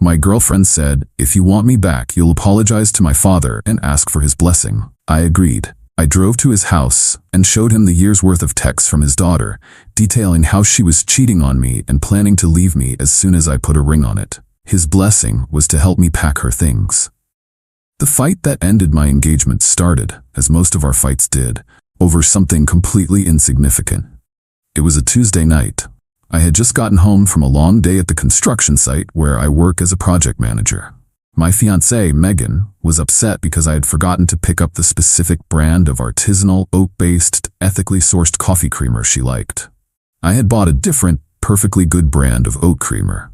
My girlfriend said, "If you want me back, you'll apologize to my father and ask for his blessing." I agreed. I drove to his house and showed him the year's worth of texts from his daughter, detailing how she was cheating on me and planning to leave me as soon as I put a ring on it. His blessing was to help me pack her things. The fight that ended my engagement started, as most of our fights did, over something completely insignificant. It was a Tuesday night. I had just gotten home from a long day at the construction site where I work as a project manager. My fiancée, Megan, was upset because I had forgotten to pick up the specific brand of artisanal, oat-based, ethically sourced coffee creamer she liked. I had bought a different, perfectly good brand of oat creamer.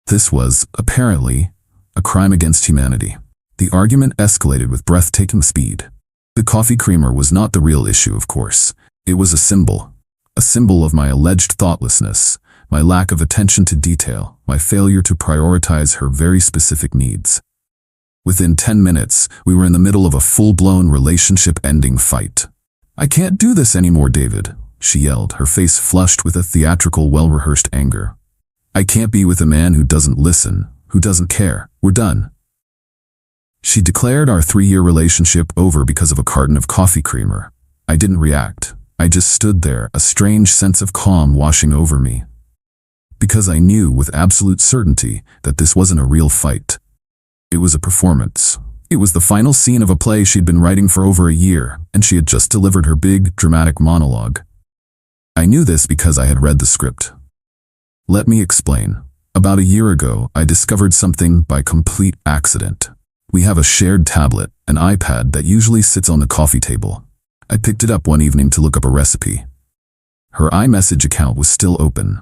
This was, apparently, a crime against humanity. The argument escalated with breathtaking speed. The coffee creamer was not the real issue, of course. It was a symbol of my alleged thoughtlessness, my lack of attention to detail, my failure to prioritize her very specific needs. Within 10 minutes, we were in the middle of a full-blown relationship-ending fight. "I can't do this anymore, David," she yelled, her face flushed with a theatrical, well-rehearsed anger. "I can't be with a man who doesn't listen, who doesn't care. We're done." She declared our 3-year relationship over because of a carton of coffee creamer. I didn't react. I just stood there, a strange sense of calm washing over me. Because I knew with absolute certainty that this wasn't a real fight. It was a performance. It was the final scene of a play she'd been writing for over a year, and she had just delivered her big, dramatic monologue. I knew this because I had read the script. Let me explain. About a year ago, I discovered something by complete accident. We have a shared tablet, an iPad that usually sits on the coffee table. I picked it up one evening to look up a recipe. Her iMessage account was still open.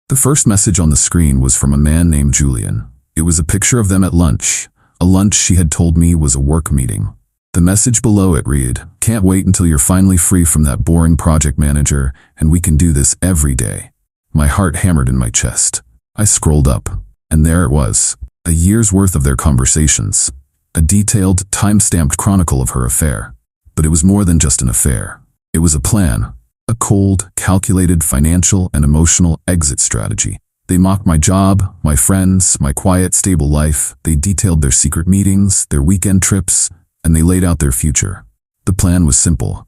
The first message on the screen was from a man named Julian. It was a picture of them at lunch, a lunch she had told me was a work meeting. The message below it read, "Can't wait until you're finally free from that boring project manager, and we can do this every day." My heart hammered in my chest. I scrolled up, and there it was, a year's worth of their conversations, a detailed, time-stamped chronicle of her affair. But it was more than just an affair. It was a plan, a cold, calculated financial and emotional exit strategy. They mocked my job, my friends, my quiet, stable life. They detailed their secret meetings, their weekend trips, and they laid out their future. The plan was simple.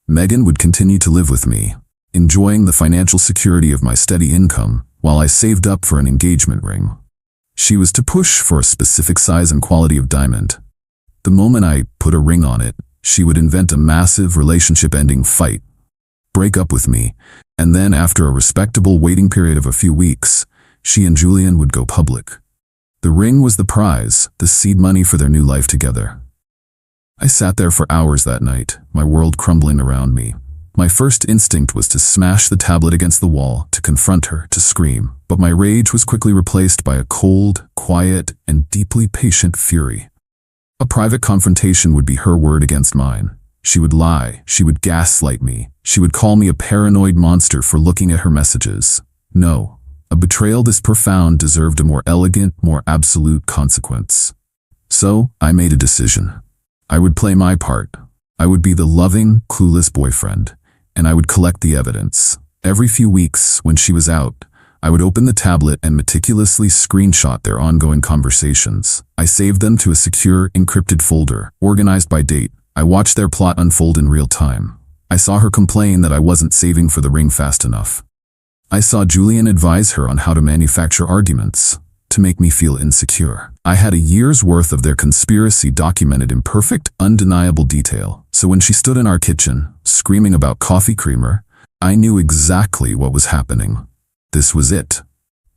Megan would continue to live with me, enjoying the financial security of my steady income while I saved up for an engagement ring. She was to push for a specific size and quality of diamond. The moment I put a ring on it, she would invent a massive relationship-ending fight, break up with me, and then after a respectable waiting period of a few weeks, she and Julian would go public. The ring was the prize, the seed money for their new life together. I sat there for hours that night, my world crumbling around me. My first instinct was to smash the tablet against the wall, to confront her, to scream, but my rage was quickly replaced by a cold, quiet, and deeply patient fury. A private confrontation would be her word against mine. She would lie, she would gaslight me, she would call me a paranoid monster for looking at her messages. No, a betrayal this profound deserved a more elegant, more absolute consequence. So, I made a decision. I would play my part. I would be the loving, clueless boyfriend, and I would collect the evidence. Every few weeks, when she was out, I would open the tablet and meticulously screenshot their ongoing conversations. I saved them to a secure, encrypted folder, organized by date. I watched their plot unfold in real time. I saw her complain that I wasn't saving for the ring fast enough. I saw Julian advise her on how to manufacture arguments to make me feel insecure. I had a year's worth of their conspiracy documented in perfect, undeniable detail. So when she stood in our kitchen, screaming about coffee creamer, I knew exactly what was happening. This was it.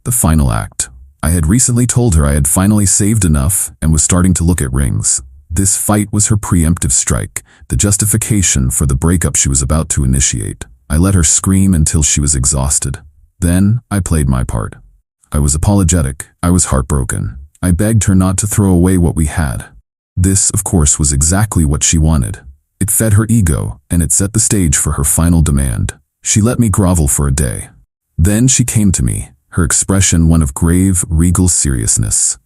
The final act. I had recently told her I had finally saved enough and was starting to look at rings. This fight was her preemptive strike, the justification for the breakup she was about to initiate. I let her scream until she was exhausted. Then I played my part. I was apologetic. I was heartbroken. I begged her not to throw away what we had. This, of course, was exactly what she wanted. It fed her ego, and it set the stage for her final demand. She let me grovel for a day. Then she came to me, her expression one of grave, regal seriousness.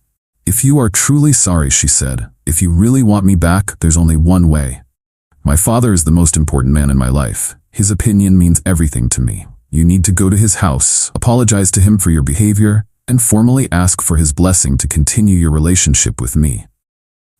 "If you are truly sorry," she said, "if you really want me back, there's only one way. My father is the most important man in my life. His opinion means everything to me. You need to go to his house, apologize to him for your behavior, and formally ask for his blessing to continue your relationship with me.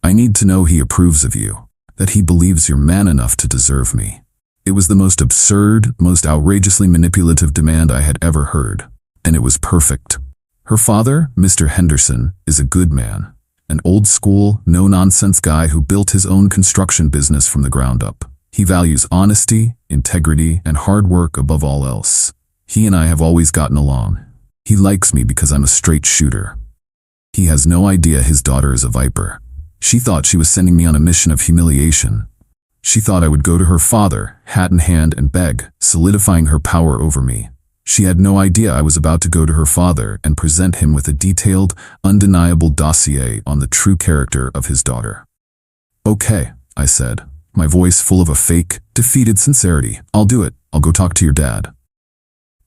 I need to know he approves of you, that he believes you're man enough to deserve me. It was the most absurd, most outrageously manipulative demand I had ever heard, and it was perfect. Her father, Mr. Henderson, is a good man, an old-school, no-nonsense guy who built his own construction business from the ground up. He values honesty, integrity, and hard work above all else. He and I have always gotten along. He likes me because I'm a straight shooter. He has no idea his daughter is a viper. She thought she was sending me on a mission of humiliation. She thought I would go to her father, hat in hand, and beg, solidifying her power over me. She had no idea I was about to go to her father and present him with a detailed, undeniable dossier on the true character of his daughter. "Okay," I said, my voice full of a fake, defeated sincerity. "I'll do it. I'll go talk to your dad."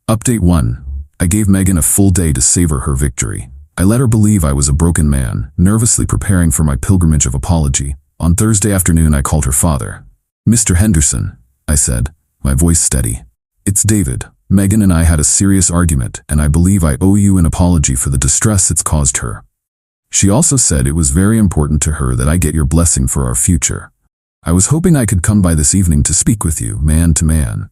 Update 1. I gave Megan a full day to savor her victory. I let her believe I was a broken man, nervously preparing for my pilgrimage of apology. On Thursday afternoon, I called her father. "Mr. Henderson," I said, my voice steady. "It's David. Megan and I had a serious argument, and I believe I owe you an apology for the distress it's caused her. She also said it was very important to her that I get your blessing for our future. I was hoping I could come by this evening to speak with you, man to man."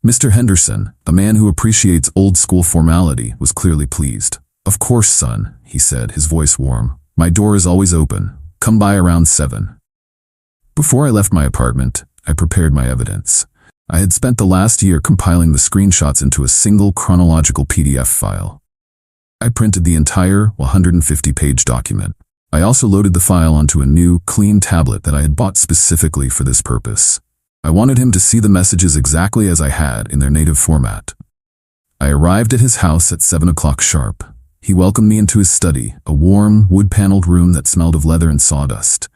Mr. Henderson, a man who appreciates old-school formality, was clearly pleased. "Of course, son," he said, his voice warm. "My door is always open. Come by around 7. Before I left my apartment, I prepared my evidence. I had spent the last year compiling the screenshots into a single chronological PDF file. I printed the entire 150-page document. I also loaded the file onto a new, clean tablet that I had bought specifically for this purpose. I wanted him to see the messages exactly as I had in their native format. I arrived at his house at 7 o'clock sharp. He welcomed me into his study, a warm, wood-paneled room that smelled of leather and sawdust.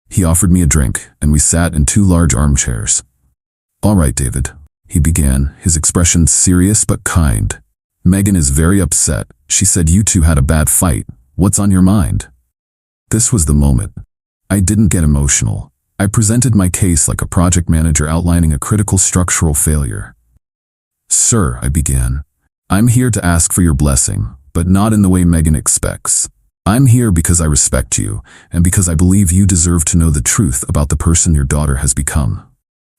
He offered me a drink, and we sat in 2 large armchairs. "All right, David," he began, his expression serious but kind. "Megan is very upset. She said you two had a bad fight. What's on your mind?" This was the moment. I didn't get emotional. I presented my case like a project manager outlining a critical structural failure. "Sir," I began, "I'm here to ask for your blessing, but not in the way Megan expects. I'm here because I respect you, and because I believe you deserve to know the truth about the person your daughter has become.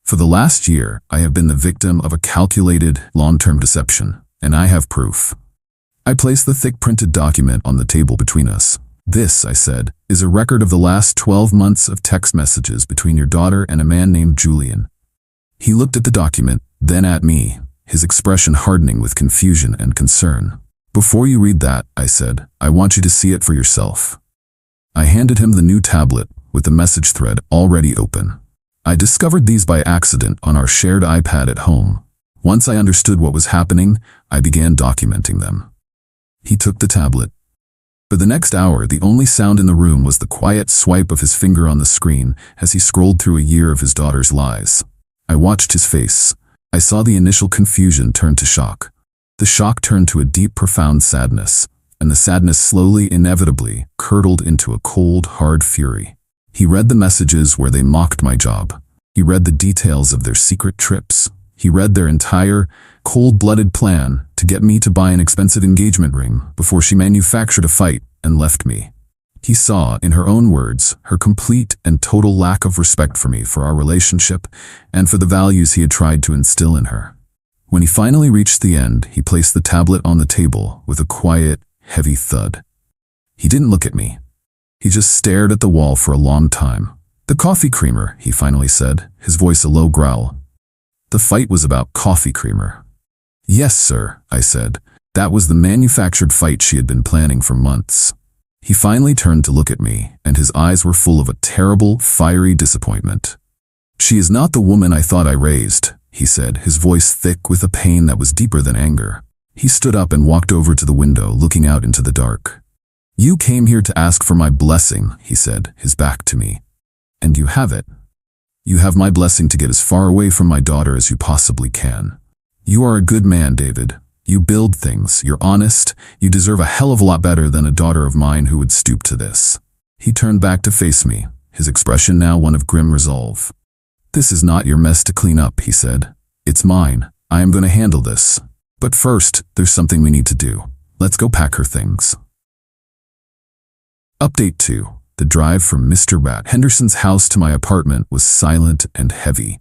For the last year, I have been the victim of a calculated, long-term deception, and I have proof." I placed the thick printed document on the table between us. "This," I said, "is a record of the last 12 months of text messages between your daughter and a man named Julian." He looked at the document, then at me, his expression hardening with confusion and concern. "Before you read that," I said, "I want you to see it for yourself." I handed him the new tablet with the message thread already open. I discovered these by accident on our shared iPad at home. Once I understood what was happening, I began documenting them. He took the tablet. For the next hour, the only sound in the room was the quiet swipe of his finger on the screen as he scrolled through a year of his daughter's lies. I watched his face. I saw the initial confusion turn to shock. The shock turned to a deep, profound sadness, and the sadness slowly, inevitably, curdled into a cold, hard fury. He read the messages where they mocked my job. He read the details of their secret trips. He read their entire, cold-blooded plan to get me to buy an expensive engagement ring before she manufactured a fight and left me. He saw, in her own words, her complete and total lack of respect for me, for our relationship, and for the values he had tried to instill in her. When he finally reached the end, he placed the tablet on the table with a quiet, heavy thud. He didn't look at me. He just stared at the wall for a long time. "The coffee creamer," he finally said, his voice a low growl. The fight was about coffee creamer. "Yes, sir," I said. That was the manufactured fight she had been planning for months. He finally turned to look at me, and his eyes were full of a terrible, fiery disappointment. "She is not the woman I thought I raised," he said, his voice thick with a pain that was deeper than anger. He stood up and walked over to the window, looking out into the dark. "You came here to ask for my blessing," he said, his back to me. "And you have it. You have my blessing to get as far away from my daughter as you possibly can. You are a good man, David. You build things, you're honest, you deserve a hell of a lot better than a daughter of mine who would stoop to this." He turned back to face me, his expression now one of grim resolve. "This is not your mess to clean up," he said. "It's mine. I am going to handle this. But first, there's something we need to do. Let's go pack her things. Update 2. The drive from Mr. Rat Henderson's house to my apartment was silent and heavy.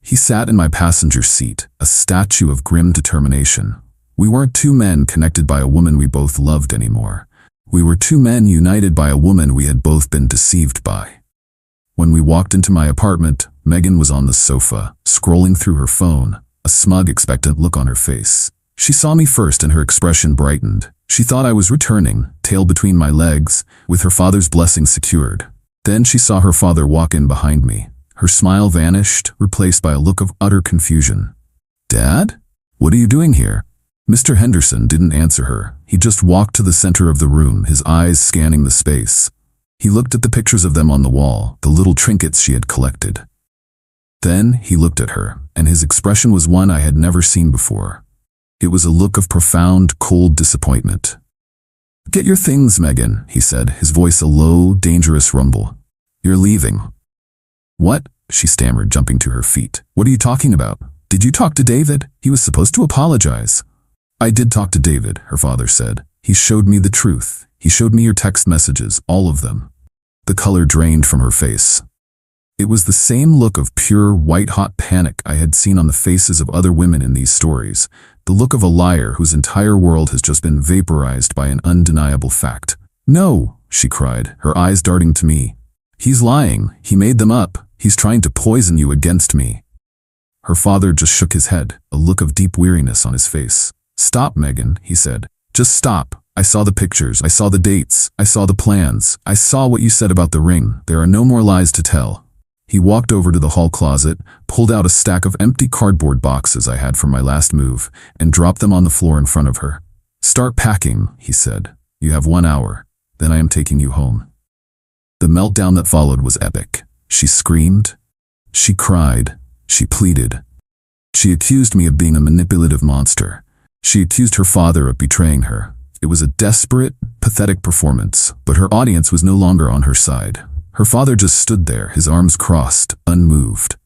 He sat in my passenger seat, a statue of grim determination. We weren't two men connected by a woman we both loved anymore. We were two men united by a woman we had both been deceived by. When we walked into my apartment, Megan was on the sofa, scrolling through her phone, a smug, expectant look on her face. She saw me first and her expression brightened. She thought I was returning, tail between my legs, with her father's blessing secured. Then she saw her father walk in behind me. Her smile vanished, replaced by a look of utter confusion. "Dad? What are you doing here?" Mr. Henderson didn't answer her. He just walked to the center of the room, his eyes scanning the space. He looked at the pictures of them on the wall, the little trinkets she had collected. Then he looked at her, and his expression was one I had never seen before. It was a look of profound, cold disappointment. "Get your things, Megan," he said, his voice a low, dangerous rumble. "You're leaving." "What?" she stammered, jumping to her feet. "What are you talking about? Did you talk to David? He was supposed to apologize." "I did talk to David," her father said. "He showed me the truth. He showed me your text messages, all of them." The color drained from her face. It was the same look of pure, white-hot panic I had seen on the faces of other women in these stories, the look of a liar whose entire world has just been vaporized by an undeniable fact. "No," she cried, her eyes darting to me. "He's lying. He made them up. He's trying to poison you against me." Her father just shook his head, a look of deep weariness on his face. "Stop, Megan," he said. "Just stop. I saw the pictures. I saw the dates. I saw the plans. I saw what you said about the ring. There are no more lies to tell." He walked over to the hall closet, pulled out a stack of empty cardboard boxes I had from my last move, and dropped them on the floor in front of her. "Start packing," he said. "You have 1 hour. Then I am taking you home." The meltdown that followed was epic. She screamed. She cried. She pleaded. She accused me of being a manipulative monster. She accused her father of betraying her. It was a desperate, pathetic performance, but her audience was no longer on her side. Her father just stood there, his arms crossed, unmoved.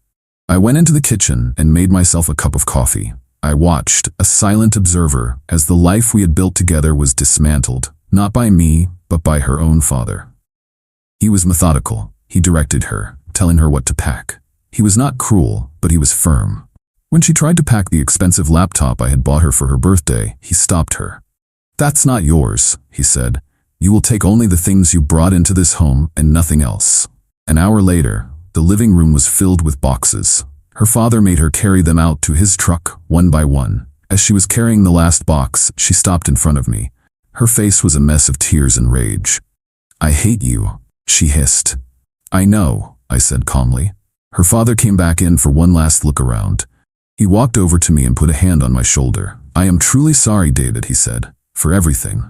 I went into the kitchen and made myself a cup of coffee. I watched, a silent observer, as the life we had built together was dismantled, not by me, but by her own father. He was methodical. He directed her, telling her what to pack. He was not cruel, but he was firm. When she tried to pack the expensive laptop I had bought her for her birthday, he stopped her. "That's not yours," he said. "You will take only the things you brought into this home and nothing else." An hour later, the living room was filled with boxes. Her father made her carry them out to his truck, one by one. As she was carrying the last box, she stopped in front of me. Her face was a mess of tears and rage. "I hate you," she hissed. "I know," I said calmly. Her father came back in for one last look around. He walked over to me and put a hand on my shoulder. "I am truly sorry, David," he said, "for everything."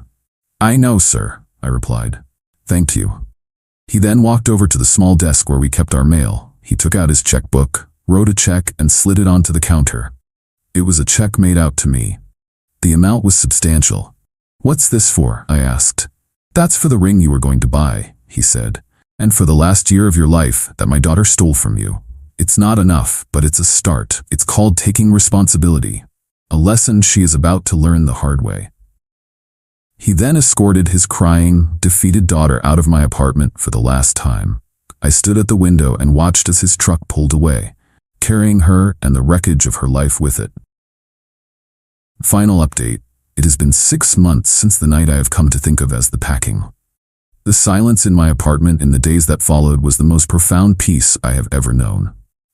"I know, sir," I replied. "Thank you." He then walked over to the small desk where we kept our mail. He took out his checkbook, wrote a check, and slid it onto the counter. It was a check made out to me. The amount was substantial. "What's this for?" I asked. "That's for the ring you were going to buy," he said, "and for the last year of your life that my daughter stole from you. It's not enough, but it's a start. It's called taking responsibility. A lesson she is about to learn the hard way." He then escorted his crying, defeated daughter out of my apartment for the last time. I stood at the window and watched as his truck pulled away, carrying her and the wreckage of her life with it. Final update. It has been 6 months since the night I have come to think of as the packing. The silence in my apartment in the days that followed was the most profound peace I have ever known.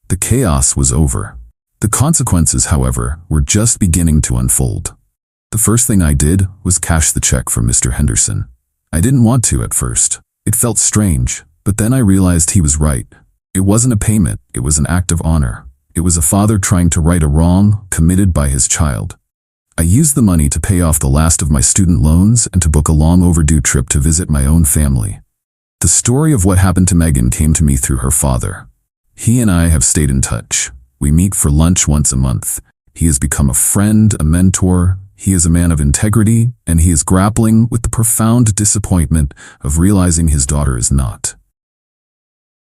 The chaos was over. The consequences, however, were just beginning to unfold. The first thing I did was cash the check from Mr. Henderson. I didn't want to at first. It felt strange, but then I realized he was right. It wasn't a payment, it was an act of honor. It was a father trying to right a wrong committed by his child. I used the money to pay off the last of my student loans and to book a long overdue trip to visit my own family. The story of what happened to Megan came to me through her father. He and I have stayed in touch. We meet for lunch once a month. He has become a friend, a mentor. He is a man of integrity, and he is grappling with the profound disappointment of realizing his daughter is not.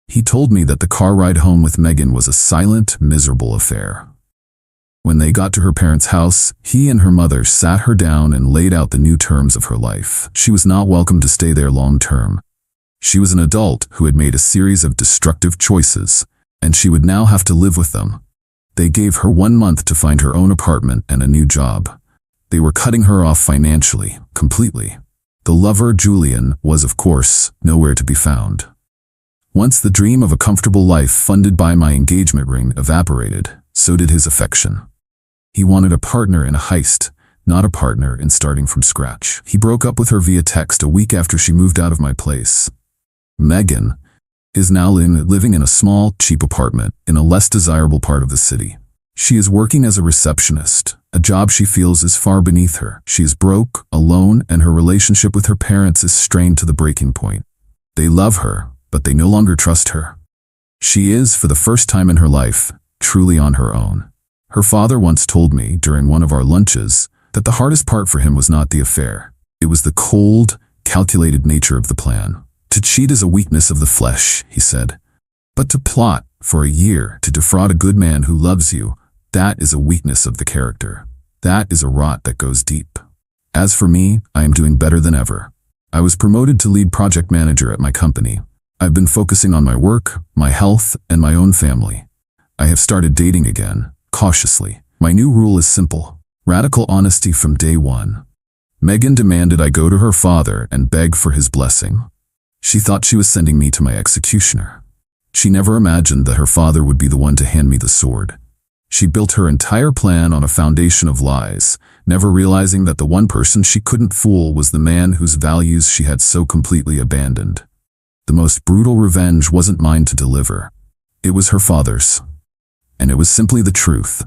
He told me that the car ride home with Megan was a silent, miserable affair. When they got to her parents' house, he and her mother sat her down and laid out the new terms of her life. She was not welcome to stay there long term. She was an adult who had made a series of destructive choices, and she would now have to live with them. They gave her 1 month to find her own apartment and a new job. They were cutting her off financially, completely. The lover, Julian, was, of course, nowhere to be found. Once the dream of a comfortable life funded by my engagement ring evaporated, so did his affection. He wanted a partner in a heist, not a partner in starting from scratch. He broke up with her via text a week after she moved out of my place. Megan is now living in a small, cheap apartment in a less desirable part of the city. She is working as a receptionist, a job she feels is far beneath her. She is broke, alone, and her relationship with her parents is strained to the breaking point. They love her, but they no longer trust her. She is, for the first time in her life, truly on her own. Her father once told me, during one of our lunches, that the hardest part for him was not the affair. It was the cold, calculated nature of the plan. To cheat is a weakness of the flesh, he said. But to plot, for a year, to defraud a good man who loves you, that is a weakness of the character. That is a rot that goes deep. As for me, I am doing better than ever. I was promoted to lead project manager at my company. I've been focusing on my work, my health, and my own family. I have started dating again, cautiously. My new rule is simple: radical honesty from day one. Megan demanded I go to her father and beg for his blessing. She thought she was sending me to my executioner. She never imagined that her father would be the one to hand me the sword. She built her entire plan on a foundation of lies, never realizing that the one person she couldn't fool was the man whose values she had so completely abandoned. The most brutal revenge wasn't mine to deliver. It was her father's. And it was simply the truth.